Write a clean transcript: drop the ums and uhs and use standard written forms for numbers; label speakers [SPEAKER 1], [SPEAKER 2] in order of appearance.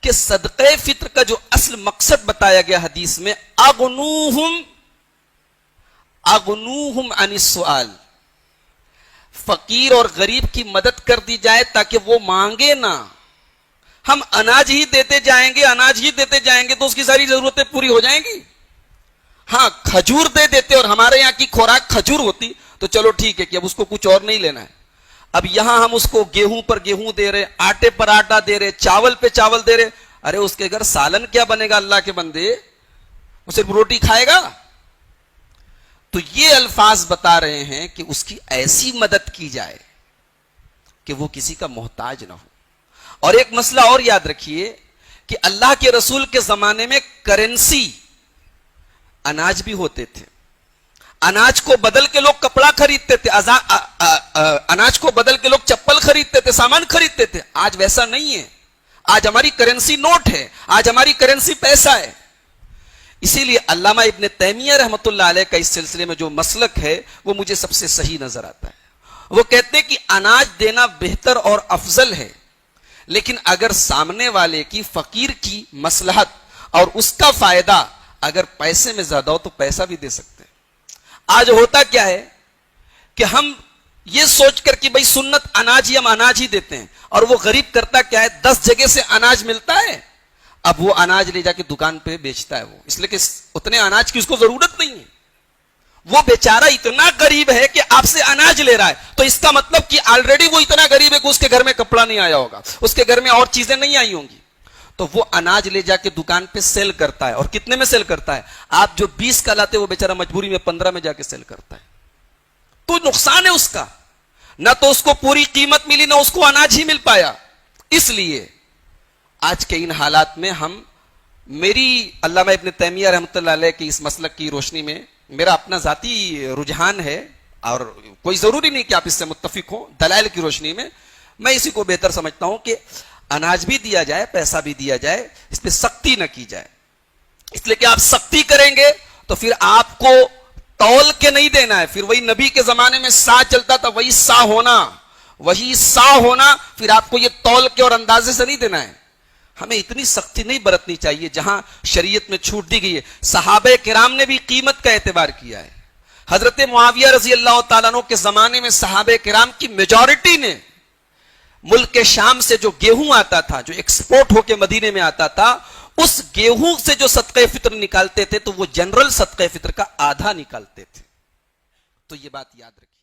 [SPEAKER 1] کہ صدقہ فطر کا جو اصل مقصد بتایا گیا حدیث میں، اغنوہم عن السؤال، فقیر اور غریب کی مدد کر دی جائے تاکہ وہ مانگے نہ. ہم اناج ہی دیتے جائیں گے تو اس کی ساری ضرورتیں پوری ہو جائیں گی. ہاں کھجور دے دیتے اور ہمارے یہاں کی خوراک کھجور ہوتی تو چلو ٹھیک ہے کہ اب اس کو کچھ اور نہیں لینا ہے. اب یہاں ہم اس کو گیہوں پر گیہوں دے رہے، آٹے پر آٹا دے رہے، چاول پہ چاول دے رہے. ارے اس کے گھر سالن کیا بنے گا اللہ کے بندے؟ وہ صرف روٹی کھائے گا. تو یہ الفاظ بتا رہے ہیں کہ اس کی ایسی مدد کی جائے کہ وہ کسی کا محتاج نہ ہو. اور ایک مسئلہ اور یاد رکھیے کہ اللہ کے رسول کے زمانے میں کرنسی اناج بھی ہوتے تھے. اناج کو بدل کے لوگ کپڑا خریدتے تھے، اناج کو بدل کے لوگ چپل خریدتے تھے، سامان خریدتے تھے. آج ویسا نہیں ہے. آج ہماری کرنسی نوٹ ہے، آج ہماری کرنسی پیسہ ہے. اسی لیے علامہ ابن تیمیہ رحمۃ اللہ علیہ کا اس سلسلے میں جو مسلک ہے وہ مجھے سب سے صحیح نظر آتا ہے. وہ کہتے ہیں کہ اناج دینا بہتر اور افضل ہے، لیکن اگر سامنے والے کی فقیر کی مصلحت اور اس کا فائدہ اگر پیسے میں زیادہ ہو تو پیسہ بھی دے سکتے ہیں. آج ہوتا کیا ہے کہ ہم یہ سوچ کر کہ بھئی سنت اناج ہی، ہم اناج ہی دیتے ہیں، اور وہ غریب کرتا کیا ہے، 10 جگہ سے اناج ملتا ہے، اب وہ اناج لے جا کے دکان پہ بیچتا ہے. وہ اس لیے کہ اتنے اناج کی اس کو ضرورت نہیں ہے. وہ بیچارہ اتنا غریب ہے کہ آپ سے اناج لے رہا ہے، تو اس کا مطلب کہ آلریڈی وہ اتنا غریب ہے کہ اس کے گھر میں کپڑا نہیں آیا ہوگا، اس کے گھر میں اور چیزیں نہیں آئی ہوں گی. تو وہ اناج لے جا کے دکان پہ سیل کرتا ہے. اور کتنے میں سیل کرتا ہے؟ آپ جو 20 کا لاتے وہ بیچارہ مجبوری میں 15 میں جا کے سیل کرتا ہے. تو نقصان ہے اس کا، نہ تو اس کو پوری قیمت ملی، نہ اس کو اناج ہی مل پایا. اس لیے آج کے ان حالات میں میری علامہ ابن تیمیہ رحمۃ اللہ علیہ کی اس مسلک کی روشنی میں میرا اپنا ذاتی رجحان ہے، اور کوئی ضروری نہیں کہ آپ اس سے متفق ہوں، دلائل کی روشنی میں میں اسی کو بہتر سمجھتا ہوں کہ اناج بھی دیا جائے، پیسہ بھی دیا جائے، اس پہ سختی نہ کی جائے. اس لیے کہ آپ سختی کریں گے تو پھر آپ کو تول کے نہیں دینا ہے. پھر وہی نبی کے زمانے میں سا چلتا تھا، وہی سا ہونا، پھر آپ کو یہ تول کے اور اندازے سے نہیں دینا ہے. ہمیں اتنی سختی نہیں برتنی چاہیے جہاں شریعت میں چھوٹ دی گئی ہے. صحابہ کرام نے بھی قیمت کا اعتبار کیا ہے. حضرت معاویہ رضی اللہ تعالیٰ عنہ کے زمانے میں صحابہ کرام کی میجورٹی نے ملک کے شام سے جو گیہوں آتا تھا، جو ایکسپورٹ ہو کے مدینے میں آتا تھا، اس گیہوں سے جو صدقہ فطر نکالتے تھے تو وہ جنرل صدقہ فطر کا آدھا نکالتے تھے. تو یہ بات یاد رکھیے.